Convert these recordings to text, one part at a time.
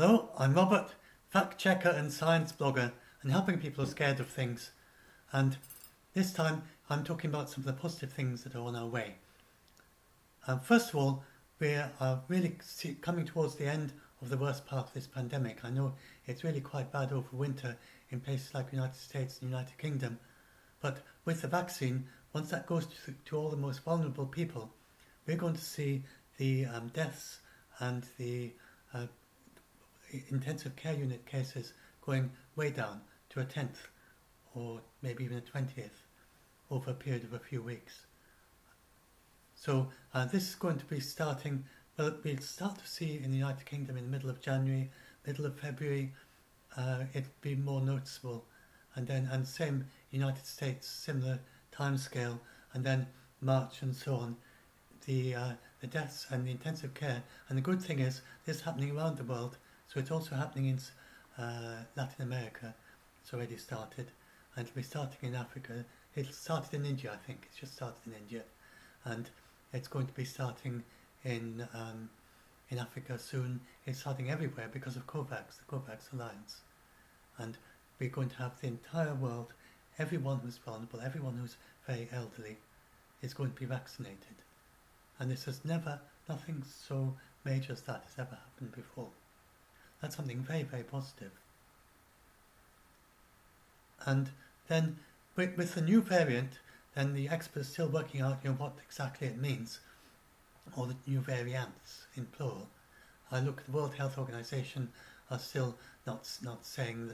Hello, I'm Robert, fact checker and science blogger, and helping people scared of things. And this time I'm talking about some of the positive things that are on our way. First of all, we are really coming towards the end of the worst part of this pandemic. I know it's really quite bad over winter in places like the United States and the United Kingdom, but with the vaccine, once that goes to all the most vulnerable people, we're going to see the deaths and the uh, intensive care unit cases going way down to a tenth or maybe even a 20th over a period of a few weeks. So this is going to be starting, well, we'll start to see in the United Kingdom in the middle of January, middle of February, it'll be more noticeable. And same United States, similar time scale, and then March and so on. The deaths and the intensive care. And the good thing is, this is happening around the world. So it's also happening in Latin America. It's already started. And it'll be starting in Africa. It started in India, I think. It's just started in India. And it's going to be starting in Africa soon. It's starting everywhere because of COVAX, the COVAX Alliance. And we're going to have the entire world, everyone who's vulnerable, everyone who's very elderly, is going to be vaccinated. And this has nothing so major as that has ever happened before. That's something very, very positive. And then with the new variant, then the experts are still working out what exactly it means, or the new variants in plural. I look at the World Health Organization are still not saying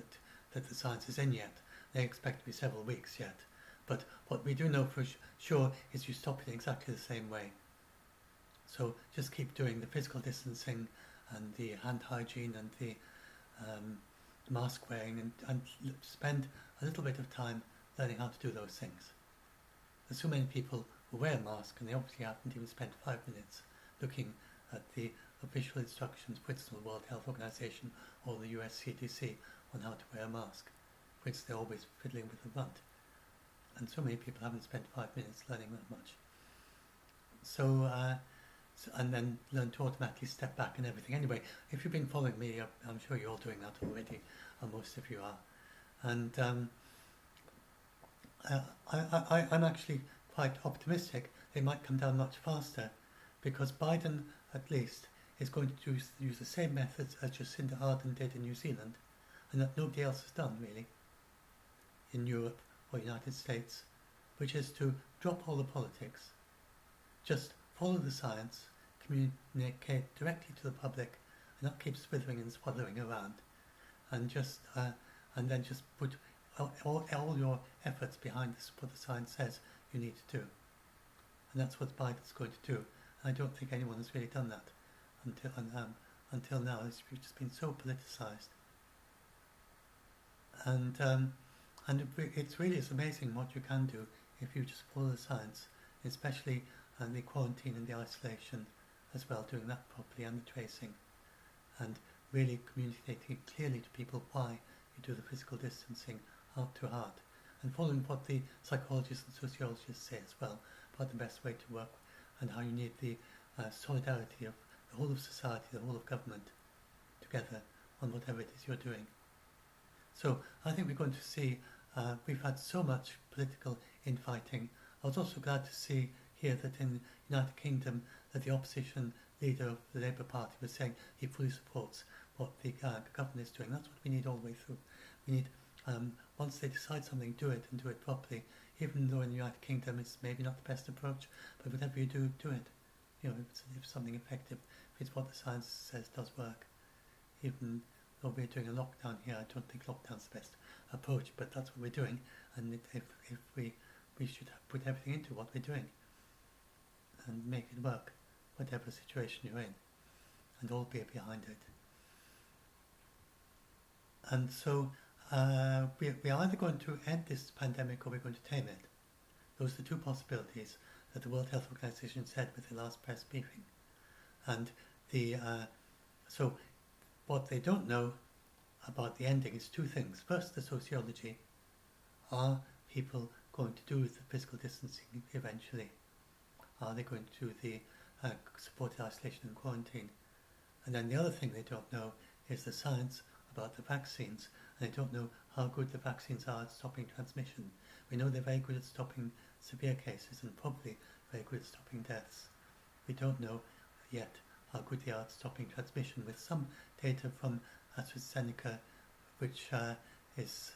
that the science is in yet. They expect to be several weeks yet. But what we do know for sure is you stop it in exactly the same way. So just keep doing the physical distancing and the hand hygiene and the mask wearing and spend a little bit of time learning how to do those things. There's so many people who wear a mask and they obviously haven't even spent 5 minutes looking at the official instructions, for instance, the World Health Organization or the US CDC on how to wear a mask, which they're always fiddling with the runt. And so many people haven't spent 5 minutes learning that much. So and then learn to automatically step back and everything. Anyway, if you've been following me, I'm sure you're all doing that already, or most of you are. And I'm actually quite optimistic they might come down much faster, because Biden, at least, is going to use the same methods as Jacinda Ardern did in New Zealand, and that nobody else has done, really, in Europe or United States, which is to drop all the politics, just follow the science, communicate directly to the public, and not keep swithering and swaddling around, and then just put all your efforts behind this, what the science says you need to do. And that's what Biden's going to do. And I don't think anyone has really done that until now. It's just been so politicized. And it's really amazing what you can do if you just follow the science, especially the quarantine and the isolation as well, doing that properly, and the tracing, and really communicating clearly to people why you do the physical distancing heart to heart, and following what the psychologists and sociologists say as well about the best way to work and how you need the solidarity of the whole of society, the whole of government together on whatever it is you're doing. So I think we're going to see, we've had so much political infighting. I was also glad to see here that in the United Kingdom that the opposition leader of the Labour Party was saying he fully supports what the government is doing. That's what we need all the way through. We need, once they decide something, do it, and do it properly. Even though in the United Kingdom it's maybe not the best approach, but whatever you do, do it. You know, if it's something effective, if it's what the science says does work. Even though we're doing a lockdown here, I don't think lockdown's the best approach, but that's what we're doing. And if we should put everything into what we're doing and make it work, whatever situation you're in, and all be behind it. And so we're either going to end this pandemic or we're going to tame it. Those are the two possibilities that the World Health Organization said with the last press briefing. And so what they don't know about the ending is two things. First, the sociology. Are people going to do the physical distancing eventually? Are they going to do the supported isolation and quarantine? And then the other thing they don't know is the science about the vaccines, and they don't know how good the vaccines are at stopping transmission. We know they're very good at stopping severe cases and probably very good at stopping deaths. We don't know yet how good they are at stopping transmission, with some data from AstraZeneca which is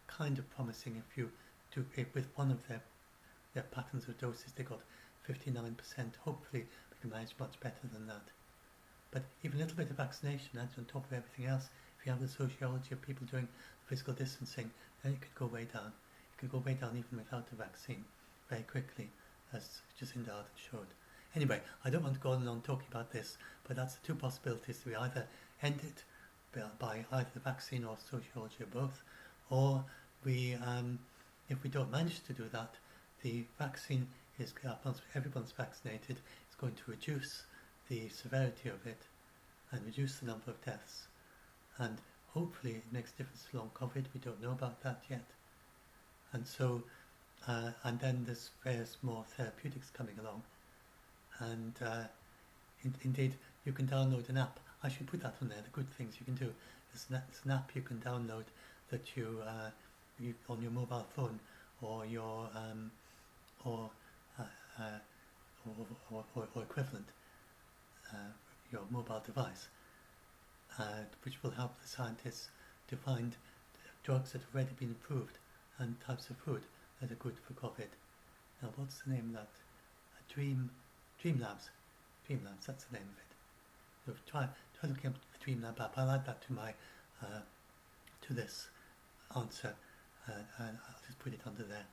kind of promising. If you do it with one of their patterns of doses, they got 59%. Hopefully we can manage much better than that. But even a little bit of vaccination adds on top of everything else. If you have the sociology of people doing physical distancing, then it could go way down. It could go way down even without the vaccine very quickly, as Jacinda Ardern showed. Anyway, I don't want to go on and on talking about this, but that's the two possibilities. We either end it by either the vaccine or sociology or both, or we, if we don't manage to do that, the vaccine is, once everyone's vaccinated, is going to reduce the severity of it and reduce the number of deaths. And hopefully it makes a difference to long COVID. We don't know about that yet. And so, and then there's various more therapeutics coming along. And indeed, you can download an app. I should put that on there, the good things you can do. There's an app you can download that you on your mobile phone or your or equivalent, your mobile device, which will help the scientists to find drugs that have already been approved and types of food that are good for COVID. Now, what's the name of that? Dreamlabs. Dreamlabs, that's the name of it. So try looking up the Dreamlab app. I'll add that to my to this answer, and I'll just put it under there,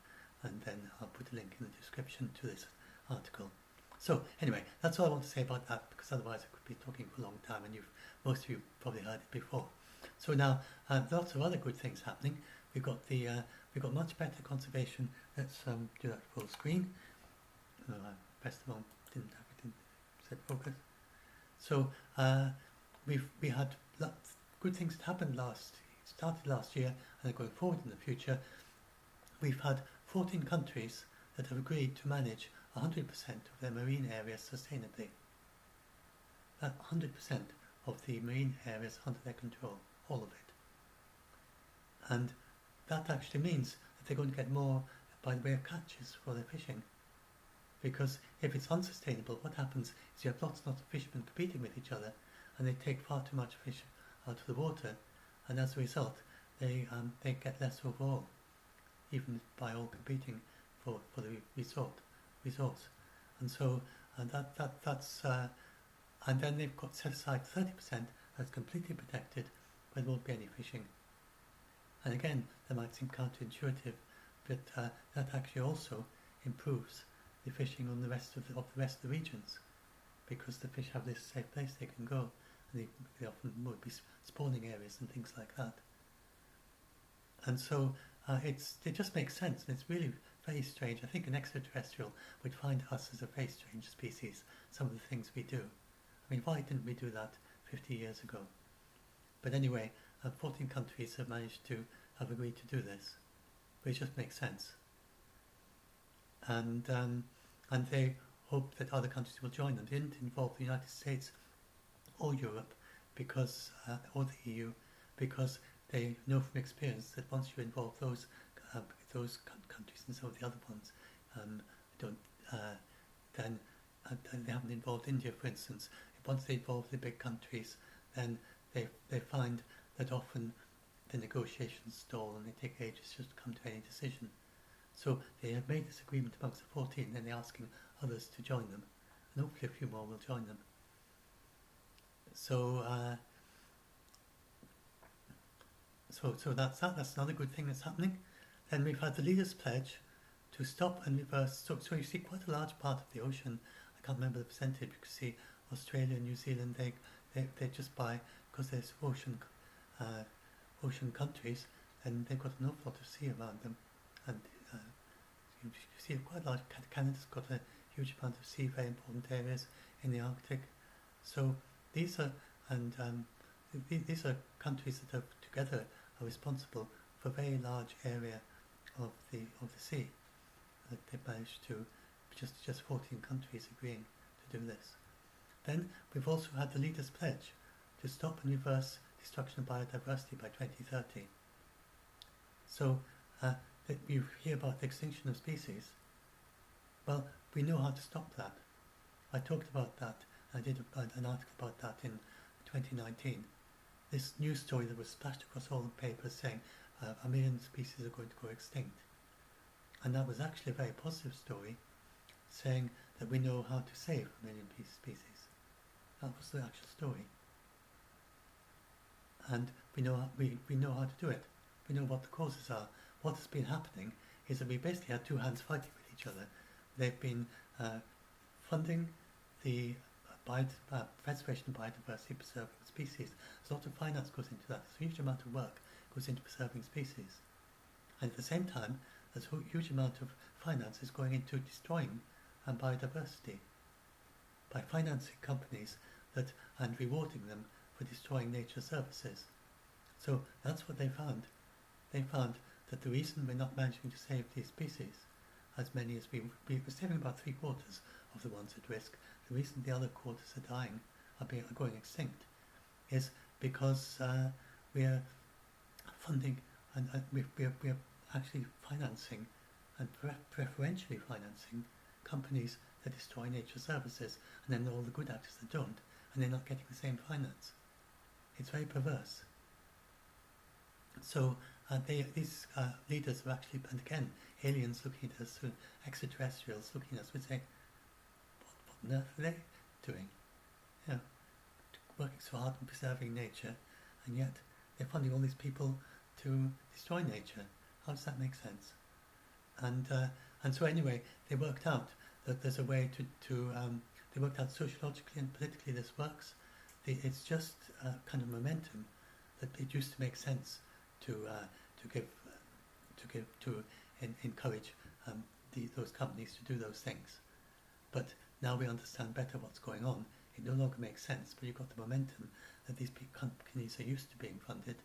and then I'll put a link in the description to this article. So anyway, that's all I want to say about that, because otherwise I could be talking for a long time, and most of you probably heard it before. So now lots of other good things happening. We've got much better conservation. Let's do that full screen. I pressed the wrong, didn't have it in set focus. So we had good things that happened started last year, and are going forward in the future. We've had 14 countries that have agreed to manage 100% of their marine areas sustainably. 100% of the marine areas under their control, all of it. And that actually means that they're going to get more by the way of catches for their fishing. Because if it's unsustainable, what happens is you have lots and lots of fishermen competing with each other, and they take far too much fish out of the water, and as a result, they get less overall, even by all competing for the resource. And so, that's and then they've got set aside 30% that's completely protected, where there won't be any fishing. And again, that might seem counterintuitive, but that actually also improves the fishing on the rest of the regions, because the fish have this safe place they can go, and they often would be spawning areas and things like that. And so it just makes sense, and it's really very strange. I think an extraterrestrial would find us as a very strange species, some of the things we do. I mean, why didn't we do that 50 years ago? But anyway, 14 countries have have agreed to do this, but it just makes sense. And they hope that other countries will join them. They didn't involve the United States or Europe, because or the EU, because they know from experience that once you involve those countries and some of the other ones, then they haven't involved India, for instance. Once they involve the big countries, then they find that often the negotiations stall and they take ages just to come to any decision. So they have made this agreement amongst the 14, and they're asking others to join them, and hopefully a few more will join them. So so that's another good thing that's happening. Then we've had the Leaders' Pledge to stop and reverse. So you see quite a large part of the ocean. I can't remember the percentage. You can see Australia and New Zealand. They just because there's ocean countries, and they've got an awful lot of sea around them, and you see quite large. Canada's got a huge amount of sea, very important areas in the Arctic. So these are these are countries that have together are responsible for a very large area of the sea. That they've managed to just 14 countries agreeing to do this. Then we've also had the Leaders' Pledge to stop and reverse destruction of biodiversity by 2030. So you hear about the extinction of species. Well, we know how to stop that. I talked about that. I did an article about that in 2019. This news story that was splashed across all the papers saying 1 million species are going to go extinct. And that was actually a very positive story, saying that we know how to save 1 million species. That was the actual story. And we know how to do it. We know what the causes are. What has been happening is that we basically had two hands fighting with each other. They've been funding the preservation of biodiversity, preserving species. There's a lot of finance goes into that. There's a huge amount of work goes into preserving species. And at the same time, there's a huge amount of finance is going into destroying biodiversity by financing companies and rewarding them for destroying nature services. So that's what they found. They found that the reason we're not managing to save these species, as many as we're saving about 3/4 of the ones at risk, the reason the other quarters are dying, are going extinct, is because we're funding and we're actually financing and preferentially financing companies that destroy nature services, and then all the good actors that don't, and they're not getting the same finance. It's very perverse. So these leaders are actually, and again, aliens looking at us, extraterrestrials looking at us, would say, what on earth are they doing? You know, working so hard on preserving nature, and yet they're funding all these people to destroy nature. How does that make sense? And so anyway, they worked out that there's a way they worked out sociologically and politically this works. It's just kind of momentum that it used to make sense to encourage those companies to do those things. But now we understand better what's going on. It no longer makes sense, but you've got the momentum that these companies are used to being funded,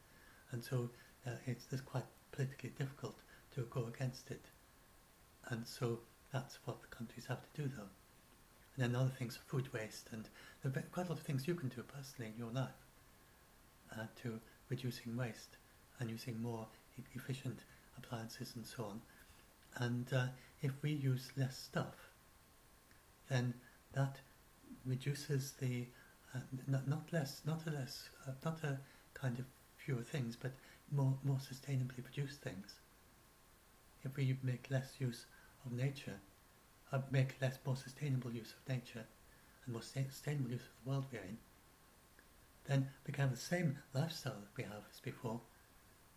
and so it's quite politically difficult to go against it. And so that's what the countries have to do, though. And then other things, food waste, and there are quite a lot of things you can do personally in your life to reducing waste and using more efficient appliances and so on. And if we use less stuff, then that reduces the not a kind of fewer things, but more sustainably produced things. If we make less use of nature, more sustainable use of nature, and more sustainable use of the world we're in, then we can have the same lifestyle that we have as before,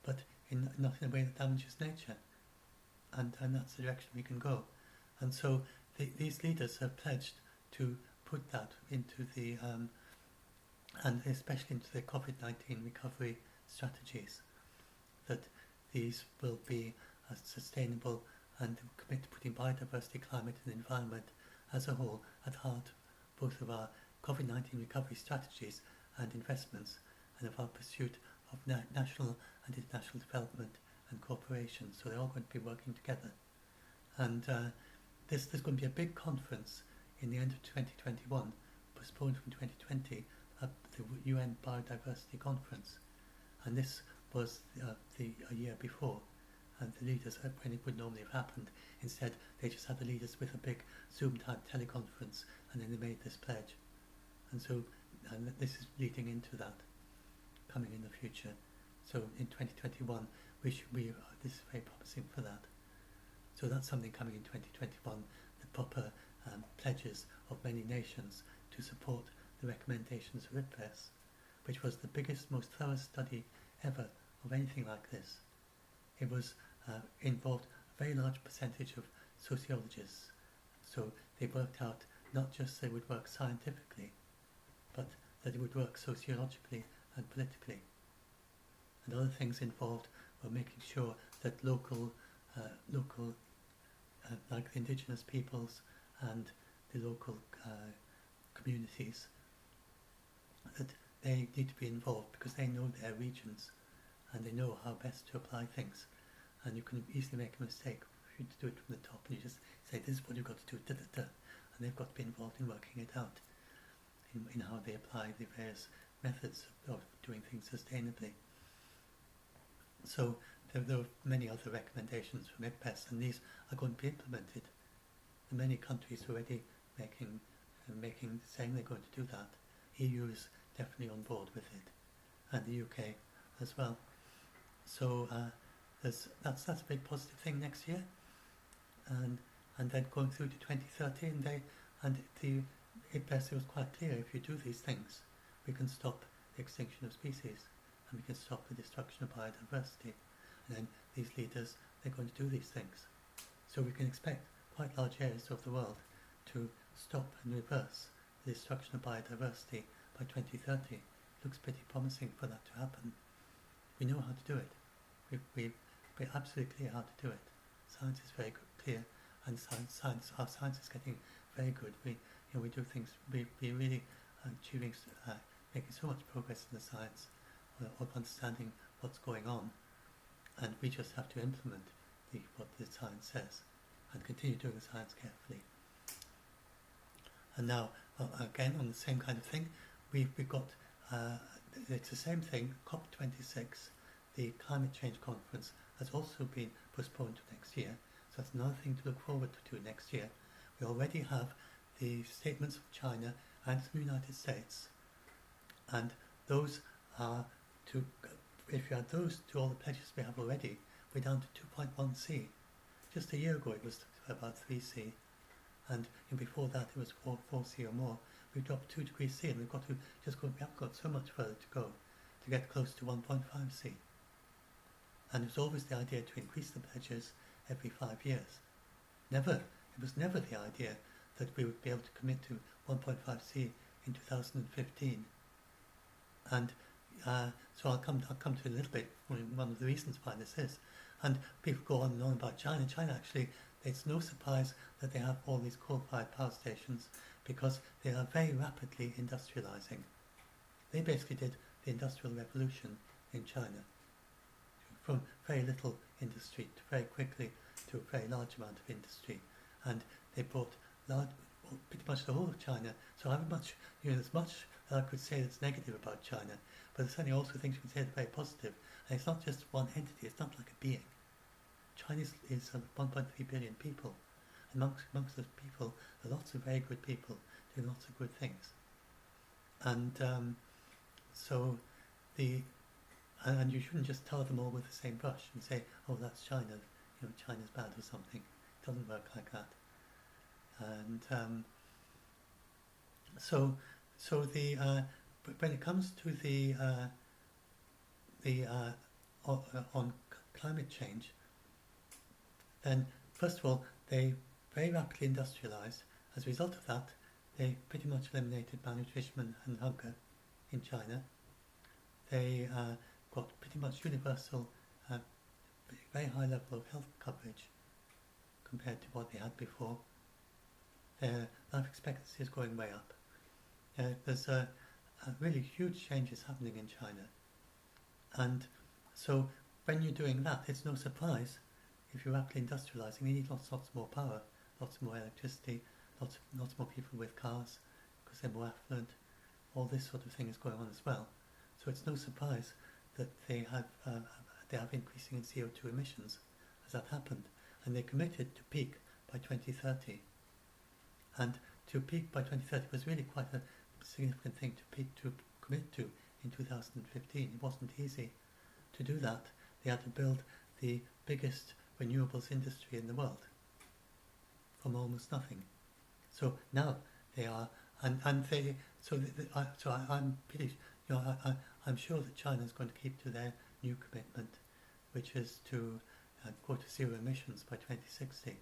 but not in a way that damages nature. And that's the direction we can go. And so these leaders have pledged to put that into the, and especially into the COVID-19 recovery strategies, that these will be sustainable and commit to putting biodiversity, climate and environment as a whole at heart, both of our COVID-19 recovery strategies and investments, and of our pursuit of national and international development and cooperation. So they're all going to be working together. And there's going to be a big conference in the end of 2021, postponed from 2020, at the UN Biodiversity Conference. And this was a year before, and the leaders, when it would normally have happened, instead they just had the leaders with a big Zoom-type teleconference, and then they made this pledge. And so this is leading into that, coming in the future. So in 2021, this is very promising for that. So that's something coming in 2021, the proper pledges of many nations to support the recommendations of IPBES, which was the biggest, most thorough study ever of anything like this. It was involved a very large percentage of sociologists. So they worked out not just they would work scientifically, but that it would work sociologically and politically. And other things involved were making sure that local like the indigenous peoples and the local communities, that they need to be involved because they know their regions and they know how best to apply things. And you can easily make a mistake if you do it from the top and you just say, this is what you've got to do, and they've got to be involved in working it out, in how they apply the various methods of doing things sustainably. So there are many other recommendations from IPBES, and these are going to be implemented. There are many countries already saying they're going to do that. EU is definitely on board with it, and the UK as well. So that's a big positive thing next year, and then going through to 2030, and the IPBES was quite clear: if you do these things, we can stop the extinction of species, and we can stop the destruction of biodiversity. And then these leaders, they're going to do these things. So we can expect quite large areas of the world to stop and reverse the destruction of biodiversity by 2030. Looks pretty promising for that to happen. We know how to do it. We're absolutely clear how to do it. Science is very clear, and our science is getting very good. We do things. We really achieving, making so much progress in the science of understanding what's going on, and we just have to implement what the science says and continue doing the science carefully. And now, again, on the same kind of thing, we've got, it's the same thing, COP26, the climate change conference, has also been postponed to next year. So that's another thing to look forward to next year. We already have the statements of China and the United States, and those are if you add those to all the pledges we have already, we're down to 2.1C. Just a year ago it was about 3C, and before that it was 4C or more. We've dropped 2 degrees C, and we have got so much further to go to get close to 1.5C. And it was always the idea to increase the pledges every 5 years. It was never the idea that we would be able to commit to 1.5C in 2015. And so I'll come to it a little bit. One of the reasons why this is, and people go on and on about China. China actually, it's no surprise that they have all these coal-fired power stations, because they are very rapidly industrializing. They basically did the Industrial Revolution in China, from very little industry to very quickly to a very large amount of industry, and they brought pretty much the whole of China. So there's much that I could say that's negative about China, but there's certainly also things you can say that are very positive. And it's not just one entity, it's not like a being. China is 1.3 billion people. Amongst those people, there are lots of very good people doing lots of good things. And and you shouldn't just tar them all with the same brush and say, oh, that's China, China's bad or something. It doesn't work like that. And when it comes to on climate change, then first of all, they very rapidly industrialized. As a result of that, they pretty much eliminated malnutrition and hunger in China. They got pretty much universal, very high level of health coverage compared to what they had before. Their life expectancy is going way up. There's really huge changes happening in China. And so when you're doing that, it's no surprise if you're rapidly industrializing, you need lots more power, lots more electricity, lots more people with cars because they're more affluent. All this sort of thing is going on as well. So it's no surprise that they have increasing in CO2 emissions as that happened, and they committed to peak by 2030. And to peak by 2030 was really quite a significant thing to commit to in 2015. It wasn't easy to do that. They had to build the biggest renewables industry in the world from almost nothing. So now they are, I'm pretty, I'm sure that China is going to keep to their new commitment, which is to go to zero emissions by 2060.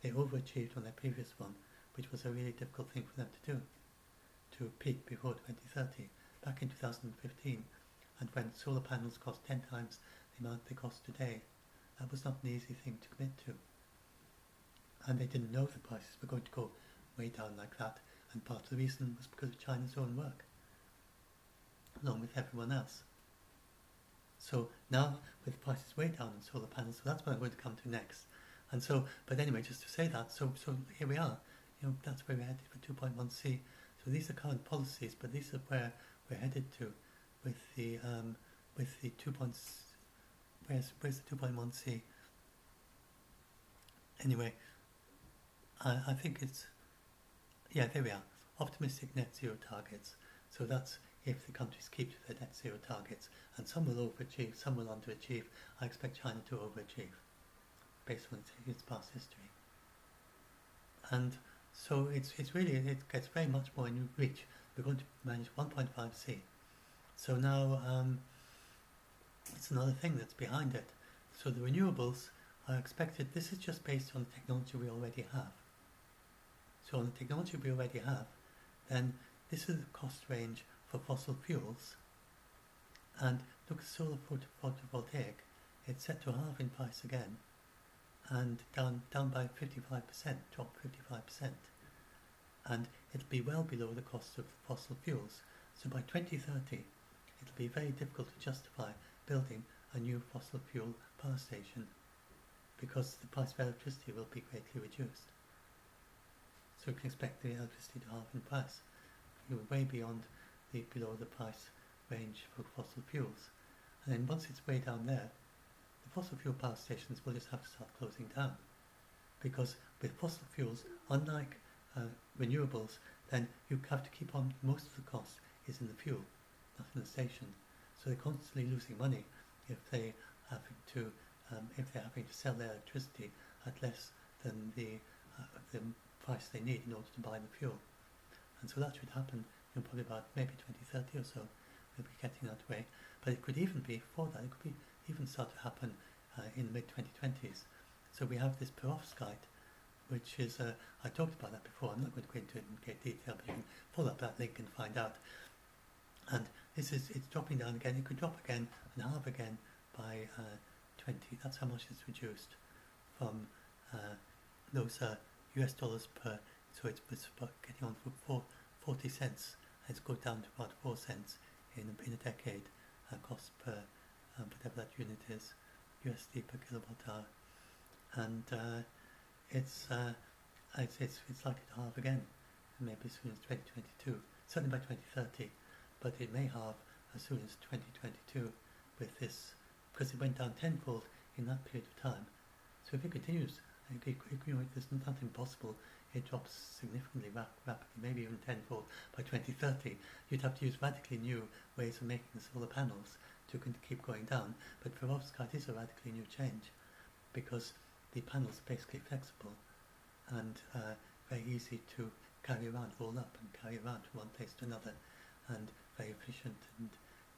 They overachieved on their previous one, which was a really difficult thing for them to do, to peak before 2030. Back in 2015, and when solar panels cost 10 times the amount they cost today, that was not an easy thing to commit to. And they didn't know the prices were going to go way down like that, and part of the reason was because of China's own work, along with everyone else. So now, with prices way down on solar panels, so that's what I'm going to come to next. And so, but anyway, just to say that, so here we are, that's where we're headed for 2.1C. So these are current policies, but these are where we're headed to with the 2 points. Where's the 2.1c? Anyway, I think it's, yeah, there we are. Optimistic net zero targets. So that's if the countries keep to their net zero targets, and some will overachieve, some will underachieve. I expect China to overachieve based on its past history. And so it gets very much more in reach. We're going to manage 1.5c. So now it's another thing that's behind it. So the renewables are expected, this is just based on the technology we already have. So on the technology we already have, then this is the cost range for fossil fuels. And look at solar photovoltaic, it's set to halve in price again, and down by 55%, drop 55%. And it'll be well below the cost of fossil fuels. So by 2030, it'll be very difficult to justify building a new fossil fuel power station because the price of electricity will be greatly reduced. So you can expect the electricity to halve in price. You're way beyond below the price range for fossil fuels. And then once it's way down there, the fossil fuel power stations will just have to start closing down. Because with fossil fuels, unlike renewables, then you have to keep on, most of the cost is in the fuel, not in the station. So they're constantly losing money if they're having to sell their electricity at less than the price they need in order to buy the fuel. And so that should happen in probably about maybe 2030 or so. We'll be getting that way. But it could even be before that. It could even start to happen in the mid-2020s. So we have this perovskite, which is, I talked about that before. I'm not going to go into it in great detail, but you can pull up that link and find out. And it's dropping down again. It could drop again and halve again by 20. That's how much it's reduced from those US dollars per. So it's getting on for 40 cents. It's going down to about 4 cents in a decade. Cost per whatever that unit is, USD per kilowatt hour, and it's likely to halve again, maybe as soon as 2022. Certainly by 2030, but it may halve as soon as 2022 with this, because it went down tenfold in that period of time. So if it continues, there's nothing possible. It drops significantly rapidly, maybe even tenfold by 2030. You'd have to use radically new ways of making the solar panels to keep going down. But perovskite is a radically new change because the panels are basically flexible and very easy to carry around, roll up and carry around from one place to another, and very efficient. And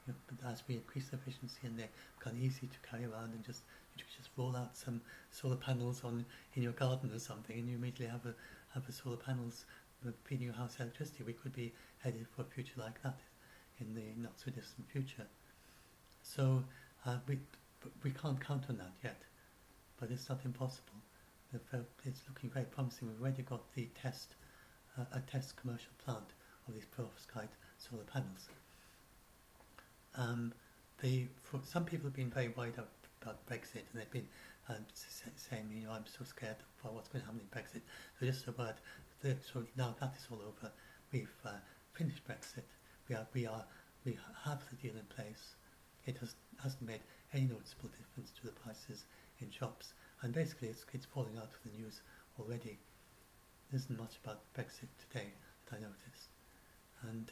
but as we increase the efficiency, and they become easy to carry around, and you just roll out some solar panels in your garden or something, and you immediately have the solar panels feeding your house electricity. We could be headed for a future like that in the not so distant future. So we can't count on that yet, but it's not impossible. It's looking very promising. We've already got the a test commercial plant of these perovskite solar panels. Some people have been very worried about Brexit, and they've been saying, I'm so scared of what's going to happen in Brexit. So just a word. So now that is all over. We've finished Brexit. We have the deal in place. It hasn't made any noticeable difference to the prices in shops, and basically it's falling out of the news already. There isn't much about Brexit today that I noticed. And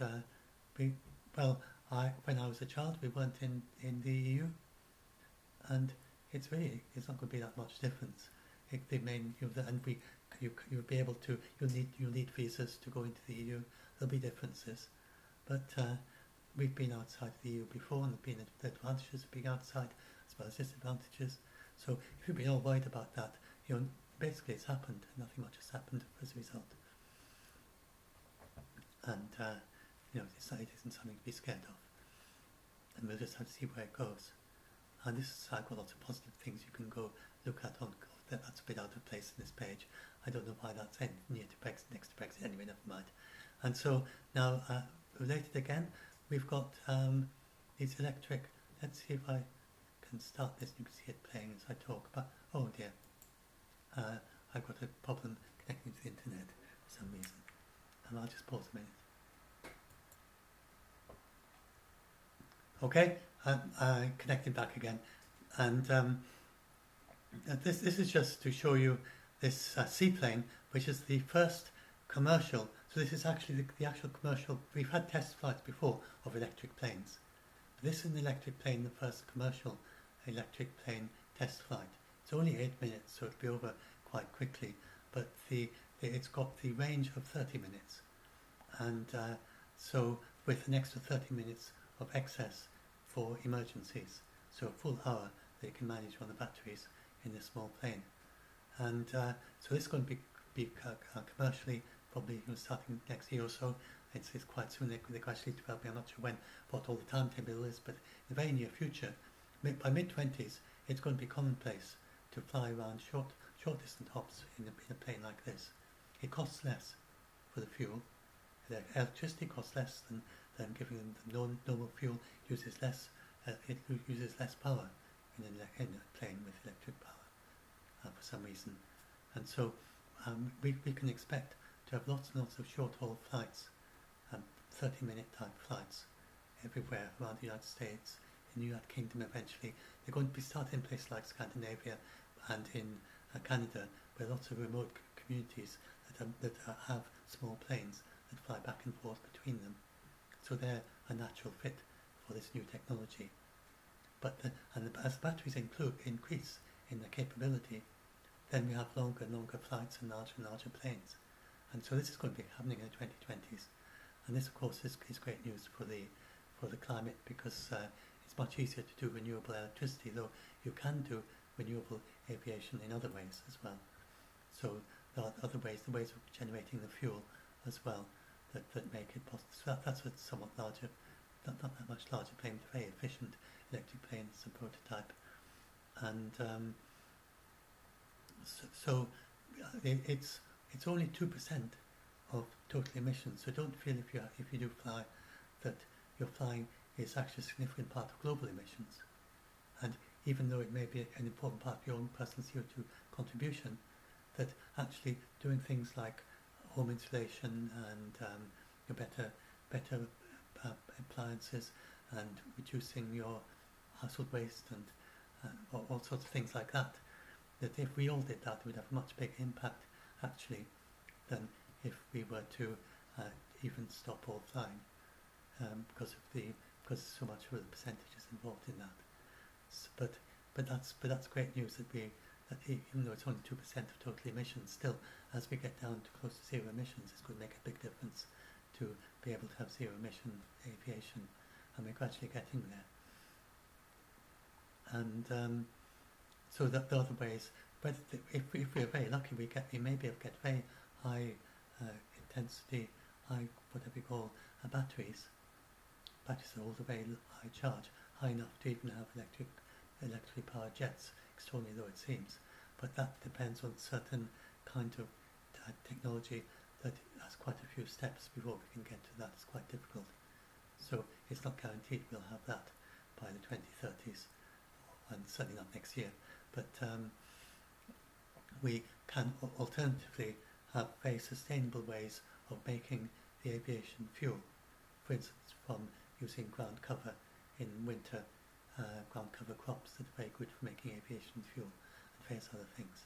when I was a child, we weren't in the EU, and it's not going to be that much difference. You'll be able to. You'll need visas to go into the EU. There'll be differences, but we've been outside the EU before, and there've been the advantages of being outside as well as disadvantages. So if you've been all worried about that, basically it's happened. Nothing much has happened as a result, and it isn't something to be scared of. And we'll just have to see where it goes. And I've got lots of positive things you can go look at on. That's a bit out of place in this page. I don't know why that's near to Brexit, next to Brexit. Anyway, never mind. And so now, related again, we've got these electric. Let's see if I can start this. You can see it playing as I talk. But oh dear, I've got a problem connecting to the internet for some reason. And I'll just pause a minute. Okay, I connected back again, and this is just to show you this seaplane, which is the first commercial. So this is actually the actual commercial. We've had test flights before of electric planes. This is an electric plane, the first commercial electric plane test flight. It's only 8 minutes, so it'll be over quite quickly. But it's got the range of 30 minutes, and so with an extra 30 minutes of excess for emergencies, so a full hour that you can manage on the batteries in this small plane. And so this is going to be commercially probably starting next year or so. It's quite soon. They're actually developing. I'm not sure what all the timetable is, but in the very near future, by mid-20s, it's going to be commonplace to fly around short distance hops in a plane like this. It costs less for the fuel. The electricity costs less than giving them the normal fuel. Uses less. It uses less power in a plane with electric power for some reason, and so we can expect to have lots and lots of short-haul flights, 30-minute type flights everywhere around the United States, in the United Kingdom eventually. They're going to be starting in places like Scandinavia and in Canada, where lots of remote communities that have small planes that fly back and forth between them. So they're a natural fit for this new technology. But as the batteries increase in their capability, then we have longer and longer flights and larger planes. And so this is going to be happening in the 2020s. And this, of course, is great news for the climate, because it's much easier to do renewable electricity, though you can do renewable aviation in other ways as well. So there are other ways, the ways of generating the fuel as well, that make it possible. So that's a somewhat larger, not that much larger plane, but very efficient electric plane. It's a prototype. And it's only 2% of total emissions. So don't feel if you do fly that your flying is actually a significant part of global emissions. And even though it may be an important part of your own personal CO2 contribution, that actually doing things like home insulation and your better appliances, and reducing your household waste and all sorts of things like that, that if we all did that, it would have a much bigger impact actually than if we were to even stop all flying, because so much of the percentages involved in that. But that's great news that even though it's only 2% of total emissions, still as we get down to close to zero emissions, it's going to make a big difference to be able to have zero emission aviation, and we're gradually getting there. And so that the other ways, but if we're very lucky, we may be able to get very high intensity, whatever you call batteries. Batteries are all the very high charge, high enough to even have electrically powered jets, extraordinary though it seems. But that depends on certain kind of technology that has quite a few steps before we can get to that. It's quite difficult. So it's not guaranteed we'll have that by the 2030s, and certainly not next year. But we can alternatively have very sustainable ways of making the aviation fuel. For instance, from using ground cover in winter, ground cover crops that are very good for making aviation fuel, and various other things.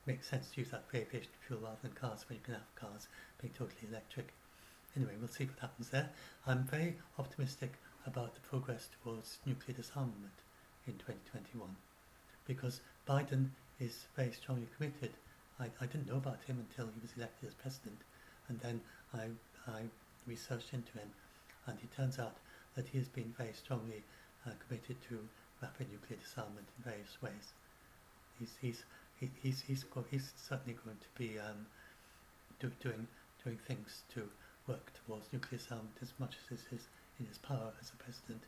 Makes sense to use that for aviation fuel rather than cars, when you can have cars being totally electric. Anyway, we'll see what happens there. I'm very optimistic about the progress towards nuclear disarmament in 2021, because Biden is very strongly committed. I didn't know about him until he was elected as president, and then I researched into him, and it turns out that he has been very strongly committed to rapid nuclear disarmament in various ways. He's certainly going to be doing things to work towards nuclear disarmament as much as is in his power as a president,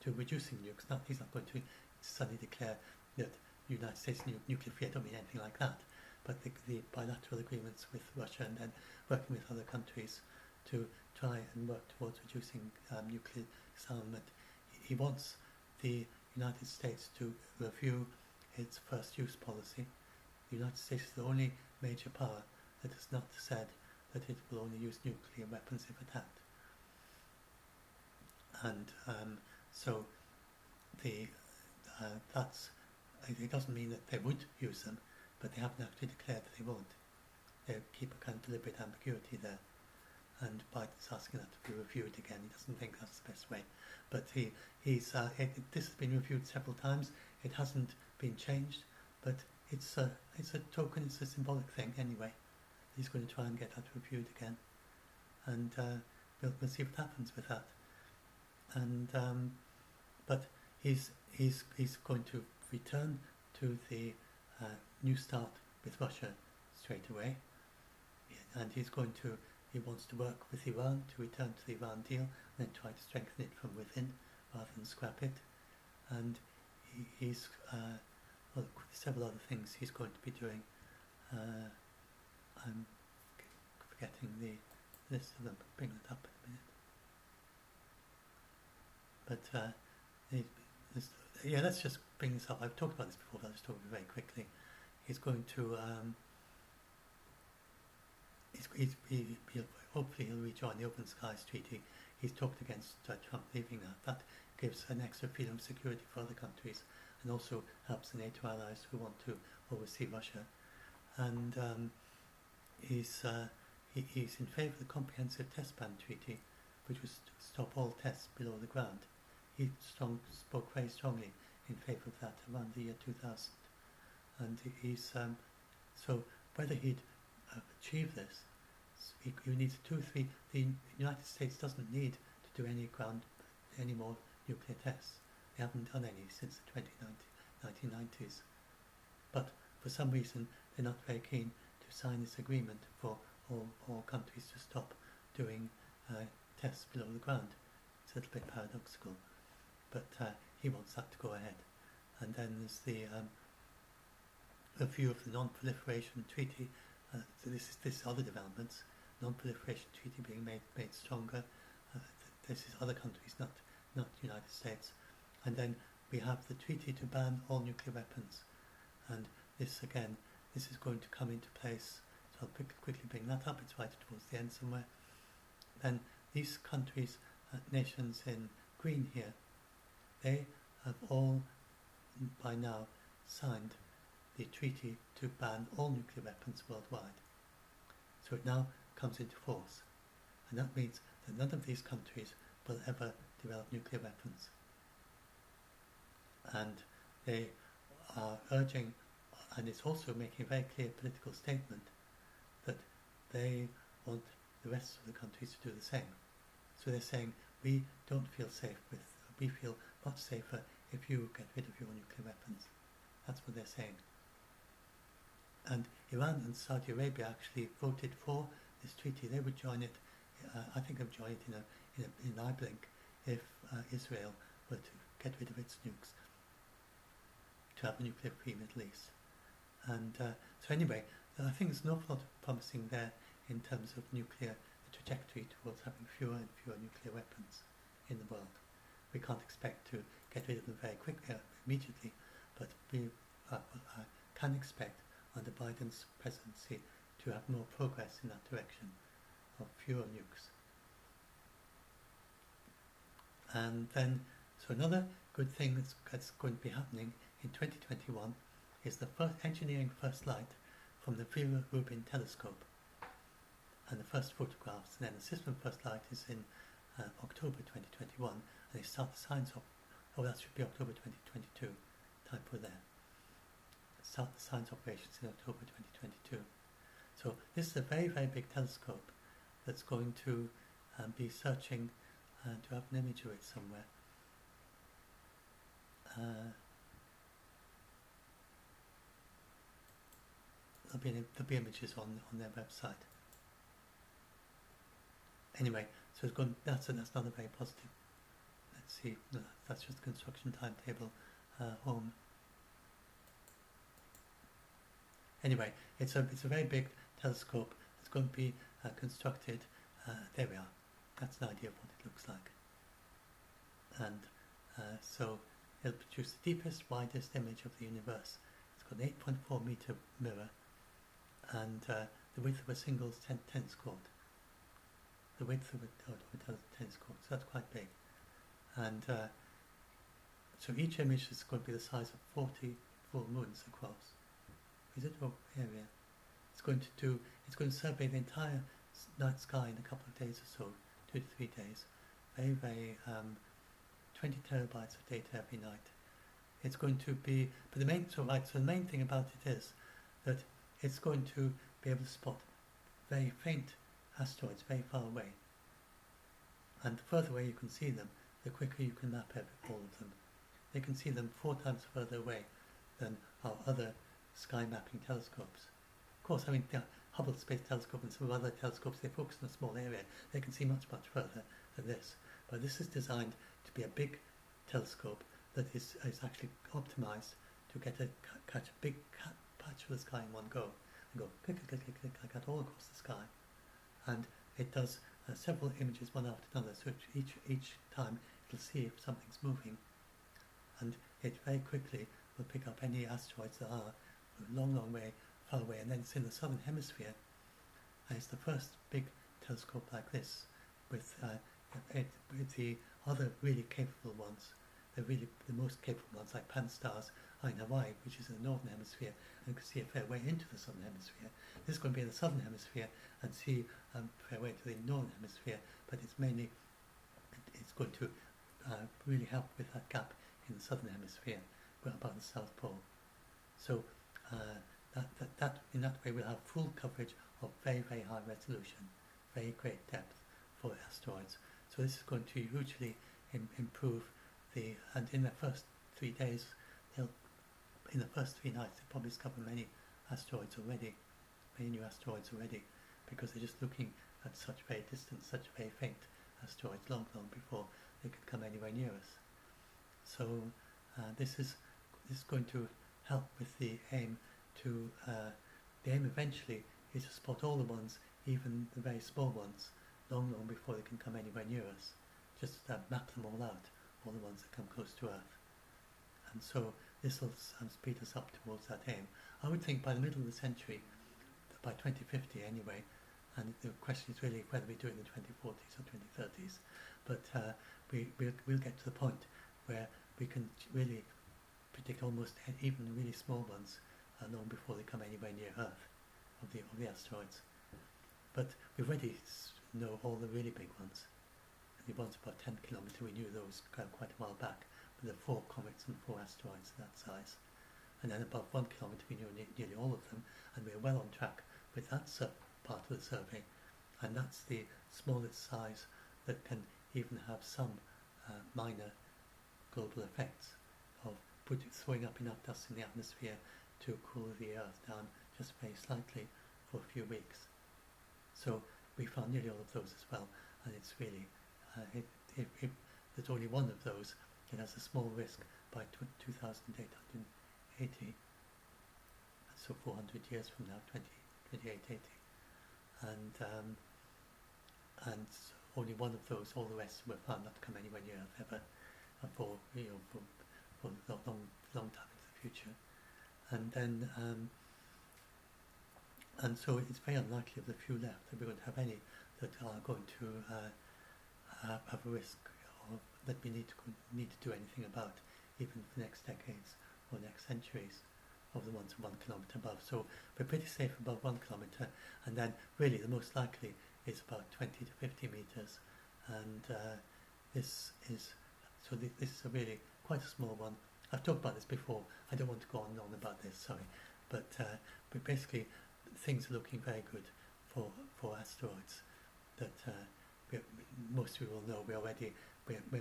to reducing nukes. He's not going to suddenly declare that the United States nuclear free. I don't mean anything like that, but the bilateral agreements with Russia, and then working with other countries to try and work towards reducing nuclear disarmament. He wants the United States to review its first use policy. The United States is the only major power that has not said that it will only use nuclear weapons if attacked. and so the that's it doesn't mean that they would use them, but they haven't actually declared that they won't. They keep a kind of deliberate ambiguity there, and Biden's asking that to be reviewed again. He doesn't think that's the best way, but this has been reviewed several times. It hasn't been changed, but it's a token. It's a symbolic thing anyway. He's going to try and get that reviewed again, and we'll see what happens with that. And but he's going to return to the New START with Russia straight away, and he wants to work with Iran to return to the Iran deal and then try to strengthen it from within rather than scrap it. And he's well, several other things he's going to be doing. I'm forgetting the list of them. Bring it up in a minute. But yeah, let's just bring this up. I've talked about this before, but I'll just talk about it very quickly. He's going to hopefully he'll rejoin the Open Skies Treaty. He's talked against Trump leaving that. That gives an extra freedom of security for other countries, and also helps the NATO allies who want to oversee Russia. And he's in favour of the Comprehensive Test Ban Treaty, which was to stop all tests below the ground. He spoke very strongly in favour of that around the year 2000. And he's so whether he'd achieve this, he needs 2 or 3. The United States doesn't need to do any more nuclear tests. They haven't done any since the 1990s. But for some reason, they're not very keen to sign this agreement for all countries to stop doing tests below the ground. It's a little bit paradoxical, but he wants that to go ahead. And then there's the review of the Non-Proliferation Treaty. So this is other developments. Non-Proliferation Treaty being made stronger. This is other countries, not the United States. And then we have the treaty to ban all nuclear weapons. And this is going to come into place. So I'll quickly bring that up. It's right towards the end somewhere. Then these countries, nations in green here, they have all by now signed the treaty to ban all nuclear weapons worldwide. So it now comes into force. And that means that none of these countries will ever develop nuclear weapons. And they are urging, and it's also making a very clear political statement, that they want the rest of the countries to do the same. So they're saying, we don't feel safe we feel much safer if you get rid of your nuclear weapons. That's what they're saying. And Iran and Saudi Arabia actually voted for this treaty. They would join it. I think they've joined it in an eye blink if Israel were to get rid of its nukes, to have a nuclear-free Middle East. And so anyway, I think there's an awful lot of promising there in terms of nuclear trajectory towards having fewer and fewer nuclear weapons in the world. We can't expect to get rid of them very quickly, immediately, but we can expect under Biden's presidency to have more progress in that direction of fewer nukes. And then, so another good thing that's going to be happening in 2021 is the first engineering first light from the Vera Rubin telescope, and the first photographs, and then the system first light is in October 2021, and they start the science of, that should be October 2022, typo there. Start the science operations in October 2022. So this is a very, very big telescope that's going to be searching to have an image of it somewhere. There'll be images on their website. Anyway, so it's going. That's another very positive. Let's see. No, that's just the construction timetable. Home. Anyway, it's a very big telescope. It's going to be constructed. There we are. That's an idea of what it looks like. And so it'll produce the deepest, widest image of the universe. It's got an 8.4 meter mirror, and the width of a single tennis court. The width of a tennis court. So that's quite big. And so each image is going to be the size of 40 full moons across. Is it? Oh, area. It's going to survey the entire night sky in a couple of days or so, 2 to 3 days. Very, very 20 terabytes of data every night. It's going to be, but the main, so the main thing about it is that it's going to be able to spot very faint asteroids very far away. And the further away you can see them, the quicker you can map all of them. They can see them 4 times further away than our other sky mapping telescopes. Of course, I mean, the Hubble Space Telescope and some other telescopes, they focus on a small area. They can see much, much further than this. But this is designed to be a big telescope that is actually optimized to catch a big patch of the sky in one go. And go click, click, click, click, like that all across the sky. And it does several images one after another, so each time it'll see if something's moving. And it very quickly will pick up any asteroids that are a long, long way far away, and then it's in the southern hemisphere, and it's the first big telescope like this with the other really capable ones. The most capable ones, like Pan-STARRS, are in Hawaii, which is in the northern hemisphere, and you can see a fair way into the southern hemisphere. This is going to be in the southern hemisphere and see a fair way to the northern hemisphere, but it's mainly it's going to really help with that gap in the southern hemisphere, about the South Pole. So that in that way we'll have full coverage of very, very high resolution, very great depth for asteroids. So this is going to hugely improve and in the first 3 days, in the first 3 nights, they'll probably discover many asteroids already, many new asteroids already, because they're just looking at such very distant, such very faint asteroids long, long before they could come anywhere near us. So this is going to help with the aim to, the aim eventually is to spot all the ones, even the very small ones, long, long before they can come anywhere near us. Just map them all out, all the ones that come close to Earth. And so this will speed us up towards that aim. I would think by the middle of the century, by 2050 anyway, and the question is really whether we do it in the 2040s or 2030s, but we'll get to the point where we can really predict almost even really small ones long before they come anywhere near Earth, of the asteroids. But we already know all the really big ones. The ones about 10 kilometres, we knew those quite a while back, but there are 4 comets and 4 asteroids of that size. And then above 1 kilometre we knew nearly all of them, and we're well on track with that part of the survey. And that's the smallest size that can even have some minor global effects of throwing up enough dust in the atmosphere to cool the Earth down just very slightly for a few weeks. So we found nearly all of those as well, and it's really, if there's only one of those, it has a small risk by 2880, so 400 years from now, 2880, and only one of those, all the rest were found not to come anywhere near Earth ever, for a long time into the future. And then and so it's very unlikely of the few left that we're going to have any that are going to have a risk that we need to do anything about, even for the next decades or next centuries, of the ones 1 kilometre above. So we're pretty safe above 1 kilometre, and then really the most likely is about 20 to 50 metres, and this is a really quite a small one. I've talked about this before. I don't want to go on and on about this, sorry, but basically things are looking very good for asteroids. That most people know we're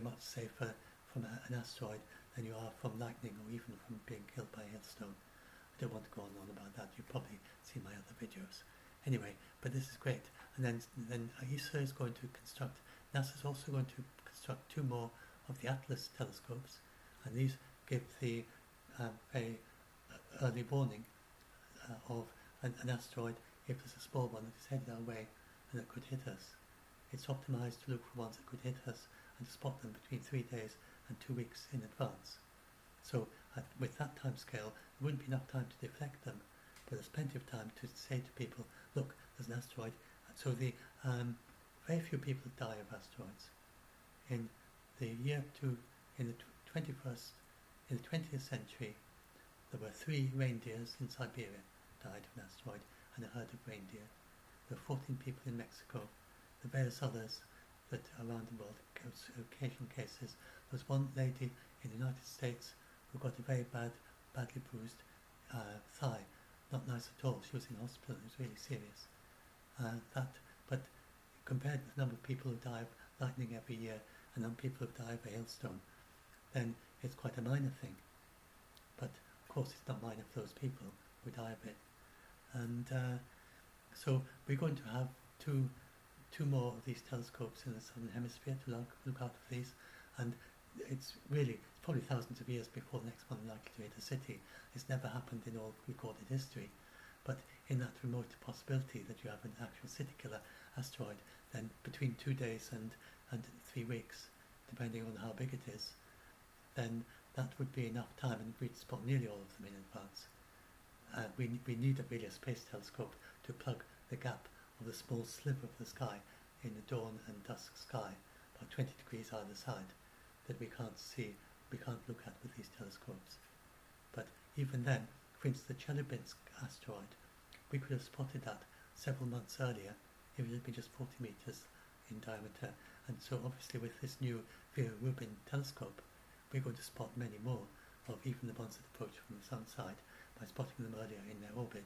much safer from an asteroid than you are from lightning or even from being killed by a hailstone. I don't want to go on and on about that. You've probably seen my other videos. Anyway, but this is great. And then ESA is going to construct, NASA's also going to construct 2 more of the Atlas telescopes, and these give the very early warning of an asteroid if there's a small one that is headed our way and that could hit us. It's optimized to look for ones that could hit us and to spot them between 3 days and 2 weeks in advance. So with that time scale, there wouldn't be enough time to deflect them, but there's plenty of time to say to people, look, there's an asteroid. So very few people die of asteroids. In in the 21st, in the 20th century, there were 3 reindeers in Siberia died of an asteroid, and a herd of reindeer. There were 14 people in Mexico. The various others that around the world, occasional cases. There was one lady in the United States who got a very badly bruised thigh. Not nice at all. She was in hospital. It was really serious. But compared with the number of people who die of lightning every year and number of people who die of a hailstone, then it's quite a minor thing. But of course it's not minor for those people who die of it. And so we're going to have two more of these telescopes in the southern hemisphere to look out for these, and it's probably thousands of years before the next one is likely to hit a city. It's never happened in all recorded history, but in that remote possibility that you have an actual city killer asteroid, then between 2 days and 3 weeks, depending on how big it is, then that would be enough time, and we'd spot nearly all of them in advance. We need really a space telescope to plug the gap of the small sliver of the sky in the dawn and dusk sky, about 20 degrees either side, that we can't see, we can't look at with these telescopes. But even then, for instance, the Chelyabinsk asteroid, we could have spotted that several months earlier if it had been just 40 meters in diameter. And so obviously with this new Vera Rubin telescope, we're going to spot many more of even the ones that approach from the sun side by spotting them earlier in their orbit.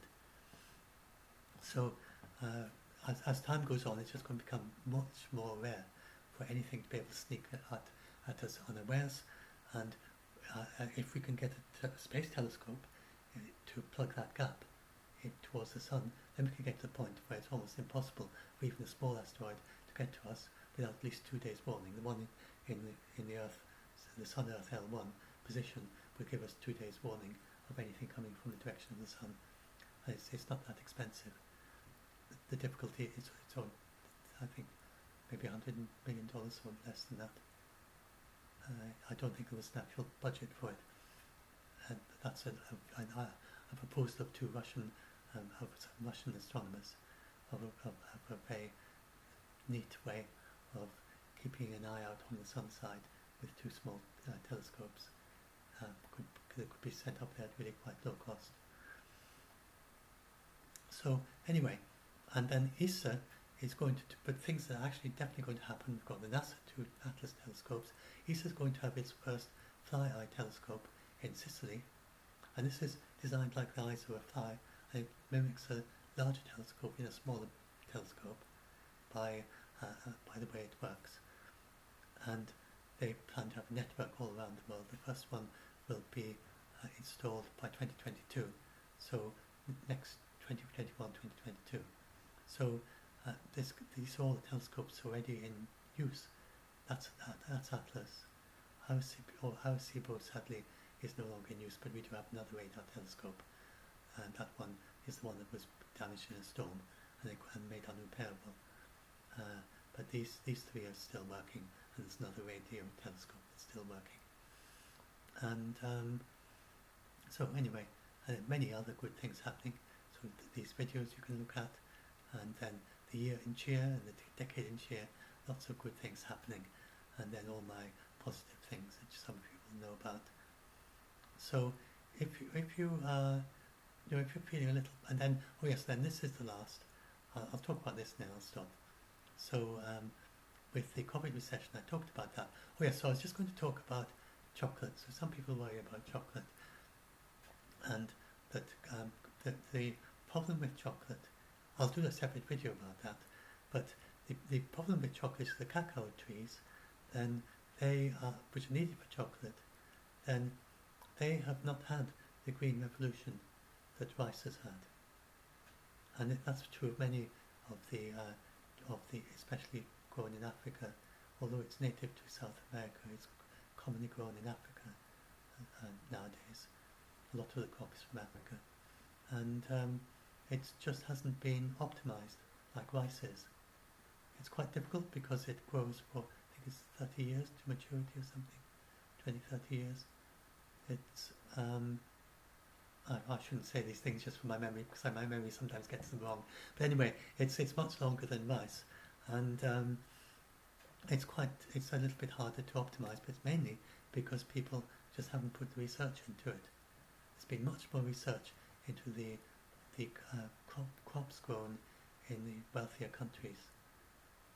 So as time goes on, it's just going to become much more rare for anything to be able to sneak at us unawares, and if we can get a space telescope to plug that gap towards the sun, then we can get to the point where it's almost impossible for even a small asteroid to get to us without at least 2 days warning. The one in the Earth, the Sun-Earth L1 position, will give us 2 days warning of anything coming from the direction of the sun. And it's not that expensive. The difficulty is I think maybe $100 million or less than that. I don't think there was an actual budget for it. And that's a proposal of two Russian astronomers of a very neat way of keeping an eye out on the sun side with 2 small telescopes. That could be set up there at really quite low cost. So anyway, and then ESA is going to, but things that are actually definitely going to happen. We've got the NASA 2 Atlas telescopes. ESA is going to have its first fly-eye telescope in Sicily, and this is designed like the eyes of a fly, and it mimics a larger telescope in a smaller telescope by the way it works. And they plan to have a network all around the world. The first one will be installed by 2022, so next 2021, 2022. So these are all the telescopes already in use. That's Atlas. Arecibo sadly is no longer in use, but we do have another radar telescope, and that one is the one that was damaged in a storm and made unrepairable. But these 3 are still working, and there's another radio telescope that's still working. And so anyway, many other good things happening. So these videos you can look at, and then the year in cheer and the decade in cheer, lots of good things happening, and then all my positive things that some of you will know about. So if you're feeling a little, and then then this is the last. I'll talk about this and then I'll stop. So with the COVID recession, I talked about that. So I was just going to talk about chocolate. So some people worry about chocolate, and that the problem with chocolate, I'll do a separate video about that, but the problem with chocolate is the cacao trees, then they are, which are needed for chocolate, then they have not had the green revolution that rice has had. And that's true of many of the especially grown in Africa, although it's native to South America, it's commonly grown in Africa nowadays. A lot of the crop is from Africa, and it just hasn't been optimized like rice is. It's quite difficult because it grows for, I think it's 30 years to maturity or something, 20, 30 years. It's I shouldn't say these things just from my memory, because my memory sometimes gets them wrong. But anyway, it's much longer than rice, and it's a little bit harder to optimize, but it's mainly because people just haven't put the research into it. There's been much more research into the crops grown in the wealthier countries,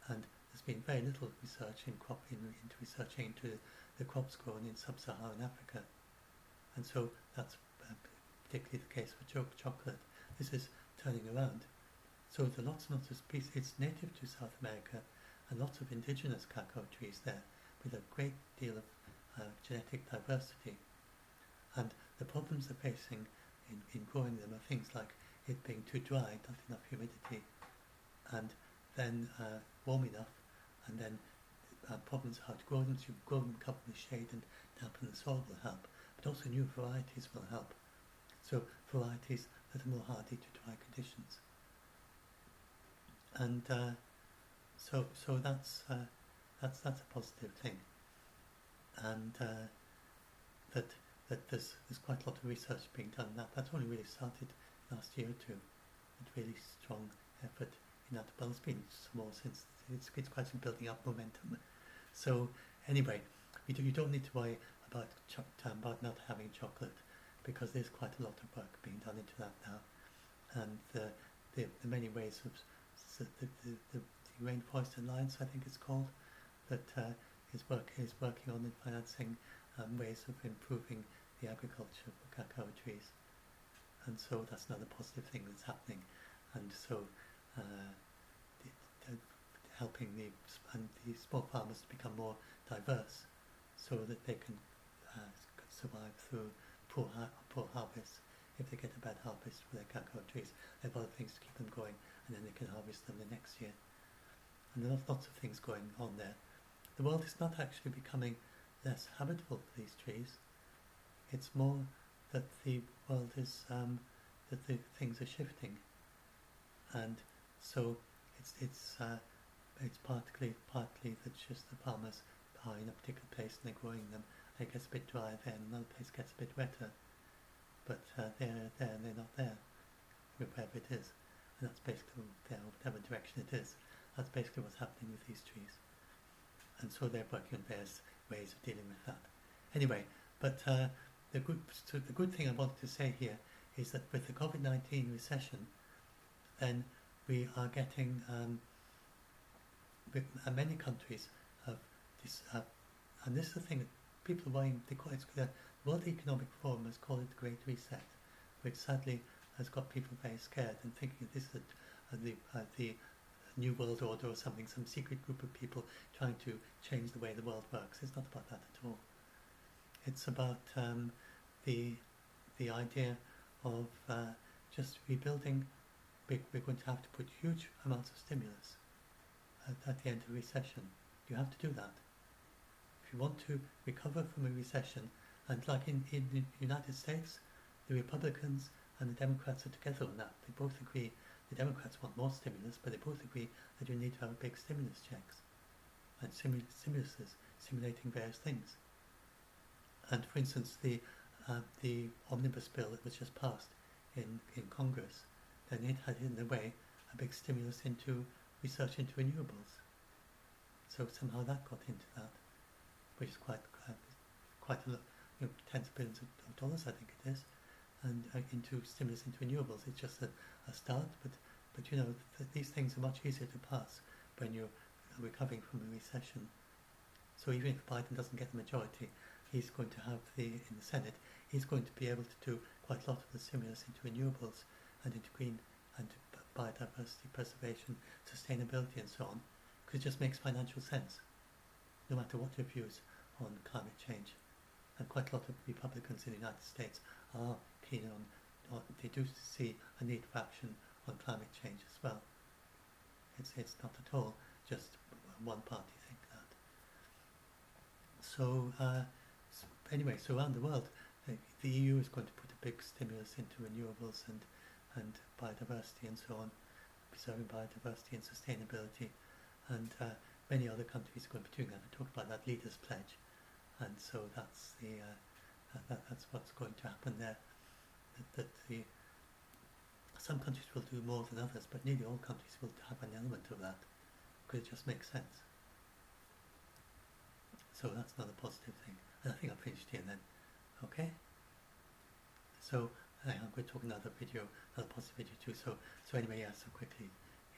and there's been very little research into researching into the crops grown in sub-Saharan Africa, and so that's particularly the case for chocolate. This is turning around. So there are lots and lots of species. It's native to South America, and lots of indigenous cacao trees there, with a great deal of genetic diversity. And the problems they're facing in growing them are things like it being too dry, not enough humidity, and then warm enough, and then problems how to grow them. So you grow them, cover them with shade and dampen the soil will help, but also new varieties will help. So varieties that are more hardy to dry conditions. And so that's a positive thing, and that there's quite a lot of research being done. That's only really started last year or two. It's really strong effort in that. But it's been small since it's quite building up momentum. So anyway, you don't need to worry about not having chocolate, because there's quite a lot of work being done into that now, and the many ways of the Rainforest Alliance, I think it's called, that is working on and financing ways of improving the agriculture for cacao trees, and so that's another positive thing that's happening, and so helping the small farmers to become more diverse, so that they can survive through poor harvests. If they get a bad harvest for their cacao trees, they have other things to keep them going, and then they can harvest them the next year. And there are lots of things going on there. The world is not actually becoming less habitable for these trees. It's more that the world is that the things are shifting, and so it's partly that just the farmers are in a particular place and they're growing them. And it gets a bit drier there, and another place gets a bit wetter. But they're there and they're not there, wherever it is. And that's basically there, whatever direction it is. That's basically what's happening with these trees. And so they're working on various ways of dealing with that. Anyway, but the good thing I wanted to say here is that with the COVID-19 recession, then we are getting many countries have this, and this is the thing that people are worrying. The World Economic Forum has called it the Great Reset, which sadly has got people very scared and thinking this is the New World Order or something, some secret group of people trying to change the way the world works. It's not about that at all. It's about the idea of just rebuilding. We're going to have to put huge amounts of stimulus at the end of a recession. You have to do that. If you want to recover from a recession, and like in the United States, the Republicans and the Democrats are together on that. They both agree. The Democrats want more stimulus, but they both agree that you need to have big stimulus checks and stimuluses simulating various things. And for instance, the omnibus bill that was just passed in Congress, then it had in a way a big stimulus into research into renewables. So somehow that got into that, which is quite a lot, tens of billions of dollars, I think it is, and into stimulus into renewables. It's just a start, but these things are much easier to pass when you're recovering from a recession. So even if Biden doesn't get the majority, he's going to have in the Senate, he's going to be able to do quite a lot of the stimulus into renewables and into green and biodiversity preservation, sustainability and so on, because it just makes financial sense, no matter what your views on climate change. And quite a lot of Republicans in the United States are keen on they do see a need for action on climate change as well. It's not at all just one party think that. So anyway, so around the world, the EU is going to put a big stimulus into renewables and biodiversity and so on, preserving biodiversity and sustainability, and many other countries are going to be doing that. I talked about that Leaders' Pledge, and so that's that's what's going to happen there. Some countries will do more than others, but nearly all countries will have an element of that, because it just makes sense. So that's another positive thing. And I think I've finished here then. Okay? So I'm going to talk another video, another positive video too. So anyway, yeah, so quickly,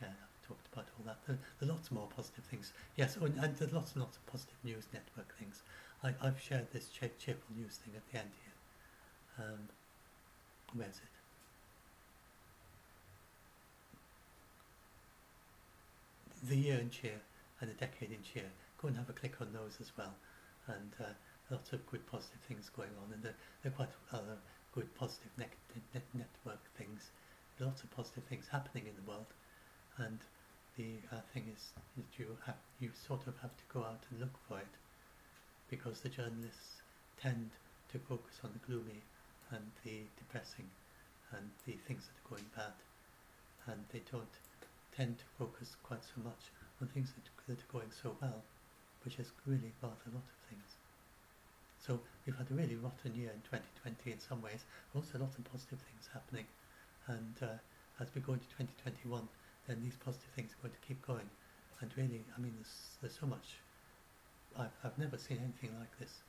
yeah, I've talked about all that. There are lots more positive things. Yes, and there's lots and lots of positive news network things. I've shared this cheerful news thing at the end here. Where's it? The year in cheer and the decade in cheer. Go and have a click on those as well. And lots of good positive things going on, and there are quite other good positive network things. Lots of positive things happening in the world, and the thing is that you sort of have to go out and look for it, because the journalists tend to focus on the gloomy and the depressing and the things that are going bad, and they don't tend to focus quite so much on things that are going so well, which is really rather a lot of things. So we've had a really rotten year in 2020 in some ways, but also lots of positive things happening, and as we go into 2021, then these positive things are going to keep going. And really, I mean, there's so much. I've never seen anything like this,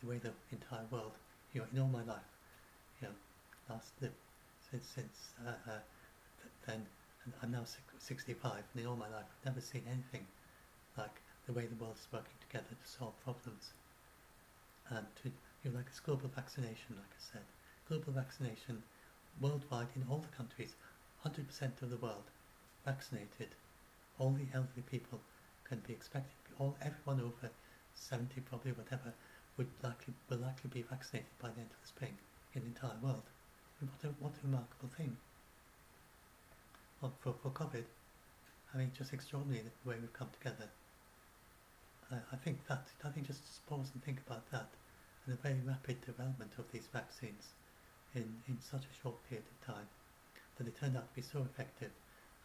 the way the entire world, in all my life, since then, and I'm now 65, and in all my life I've never seen anything like the way the world is working together to solve problems. And like this global vaccination, like I said, global vaccination worldwide in all the countries, 100% of the world vaccinated. All the elderly people can be expected to be, everyone over 70, probably whatever, will likely be vaccinated by the end of the spring in the entire world. And what a remarkable thing. Well, for COVID, I mean, just extraordinary the way we've come together. I think just pause and think about that, and the very rapid development of these vaccines in such a short period of time, that they turned out to be so effective,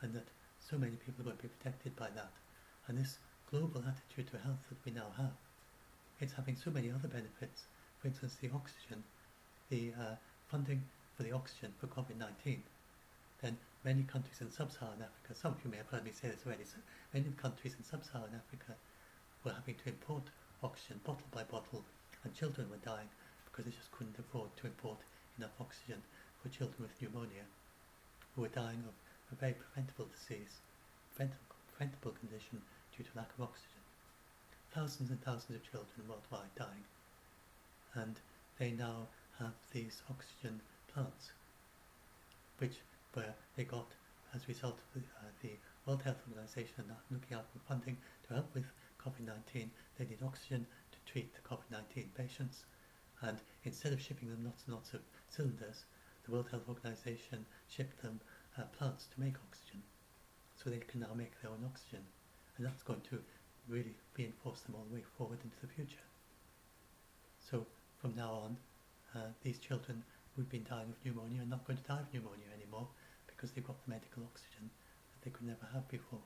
and that so many people are going to be protected by that. And this global attitude to health that we now have, it's having so many other benefits. For instance, the oxygen, the funding for the oxygen for COVID-19. Then many countries in sub-Saharan Africa, some of you may have heard me say this already, so many countries in sub-Saharan Africa were having to import oxygen bottle by bottle, and children were dying because they just couldn't afford to import enough oxygen for children with pneumonia, who were dying of a very preventable disease, preventable condition due to lack of oxygen. Thousands and thousands of children worldwide dying, and they now have these oxygen plants, where they got, as a result of the World Health Organization looking out for funding to help with COVID-19, they need oxygen to treat the COVID-19 patients, and instead of shipping them lots and lots of cylinders, the World Health Organization shipped them plants to make oxygen, so they can now make their own oxygen, and that's going to really reinforce them all the way forward into the future. So from now on, these children who've been dying of pneumonia are not going to die of pneumonia anymore, because they've got the medical oxygen that they could never have before.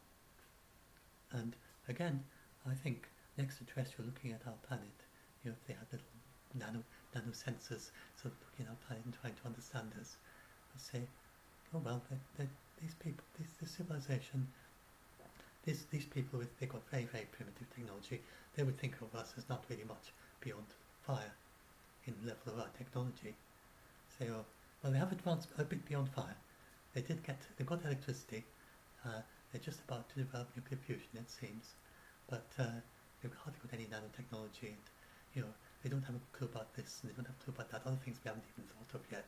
And again, I think next to terrestrial looking at our planet, if they had little nano sensors sort of looking at our planet and trying to understand us, I'd say, oh well, these people, this civilization, these people they've got very, very primitive technology. They would think of us as not really much beyond fire in the level of our technology. Say, oh, well, they have advanced a bit beyond fire. They've got electricity. They're just about to develop nuclear fusion, it seems, but they've hardly got any nanotechnology, and they don't have a clue about this, and they don't have a clue about that. Other things we haven't even thought of yet.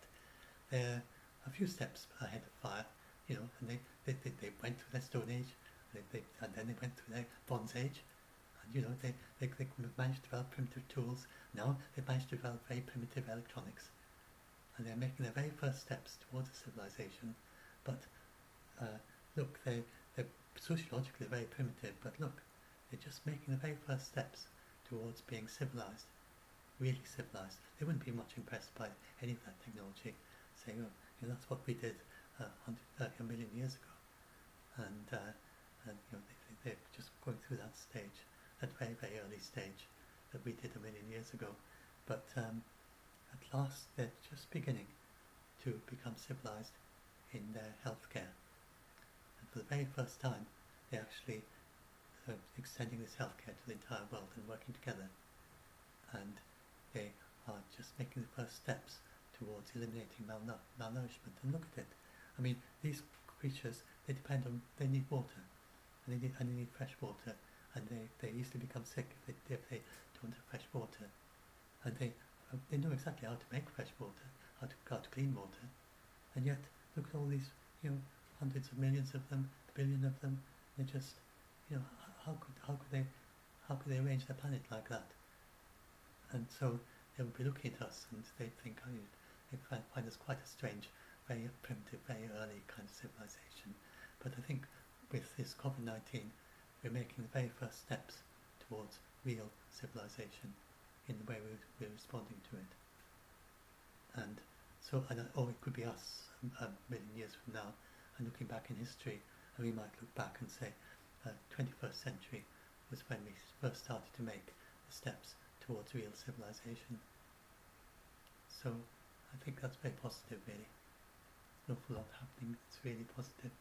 They're a few steps ahead of fire, and they went through their Stone Age, and then they went through their Bronze Age, and they managed to develop primitive tools. Now they've managed to develop very primitive electronics, and they're making their very first steps towards a civilization. But look, they're sociologically very primitive, but look, they're just making the very first steps towards being civilized, really civilized. They wouldn't be much impressed by any of that technology, saying, oh, that's what we did 130 million years ago, and they're just going through that stage, that very, very early stage that we did a million years ago. But at last, they're just beginning to become civilized in their healthcare. And for the very first time, they're actually extending this healthcare to the entire world and working together. and they are just making the first steps towards eliminating malnourishment. And look at it. I mean, these creatures, they need water, and they need fresh water, and they easily become sick if they don't have fresh water. And they know exactly how to make fresh water, how to clean water, and yet look at all these, hundreds of millions of them, a billion of them. They just, how could they arrange their planet like that? And so they would be looking at us, and they'd think, they find us quite a strange, very primitive, very early kind of civilization. But I think with this COVID-19, we're making the very first steps towards real civilization in the way we're responding to it. And so, or it could be us a million years from now, and looking back in history, and we might look back and say, 21st century was when we first started to make the steps towards real civilization. So I think that's very positive, really. An awful lot happening. It's really positive.